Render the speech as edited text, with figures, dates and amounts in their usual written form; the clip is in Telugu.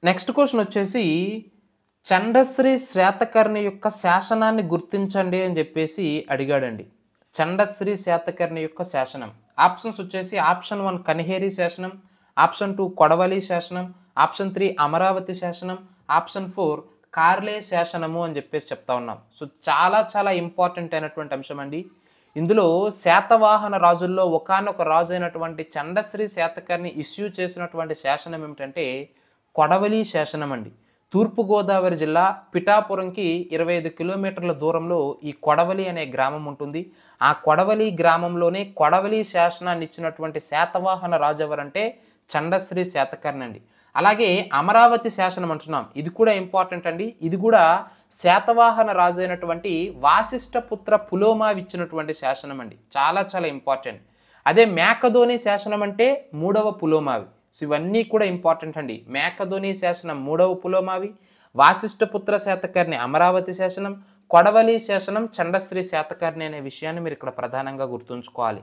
నెక్స్ట్ క్వెషన్ వచ్చేసి చండశ్రీ శ్వేతకర్ణి యొక్క శాసనాన్ని గుర్తించండి అని చెప్పేసి అడిగాడండి. చండశ్రీ శ్వేతకర్ణి యొక్క శాసనం. ఆప్షన్స్ వచ్చేసి ఆప్షన్ 1 కనిహేరి శాసనం, ఆప్షన్ 2 కొడవలి శాసనం, ఆప్షన్ 3 అమరావతి శాసనం, ఆప్షన్ 4 కార్లే శాసనము అని చెప్పేసి చెప్తా ఉన్నాం. సో చాలా చాలా ఇంపార్టెంట్ అయినటువంటి అంశం అండి. ఇందులో శాతవాహన రాజుల్లో ఒకానొక రాజు అయినటువంటి చండశ్రీ శాతకర్ణి ఇష్యూ చేసినటువంటి శాసనం ఏమిటంటే కొడవలి శాసనం అండి. తూర్పుగోదావరి జిల్లా పిఠాపురంకి 25 కిలోమీటర్ల దూరంలో ఈ కొడవలి అనే గ్రామం ఉంటుంది. ఆ కొడవలి గ్రామంలోనే కొడవలి శాసనాన్ని ఇచ్చినటువంటి శాతవాహన రాజు ఎవరంటే చండశ్రీ శాతకర్ణి అండి. అలాగే అమరావతి శాసనం అంటున్నాం. ఇది కూడా ఇంపార్టెంట్ అండి. ఇది కూడా శాతవాహన రాజు అయినటువంటి వాసిష్ఠపుత్ర పులోమావి ఇచ్చినటువంటి శాసనం అండి. చాలా చాలా ఇంపార్టెంట్. అదే మేకధోని శాసనం అంటే 3వ పులోమావి. సో ఇవన్నీ కూడా ఇంపార్టెంట్ అండి. మేకధోని శాసనం 3వ పులోమావి, వాసిష్ఠపుత్ర శాతకర్ణి అమరావతి శాసనం, కొడవలి శాసనం చండశ్రీ శాతకర్ణి అనే విషయాన్ని మీరు ఇక్కడ ప్రధానంగా గుర్తుంచుకోవాలి.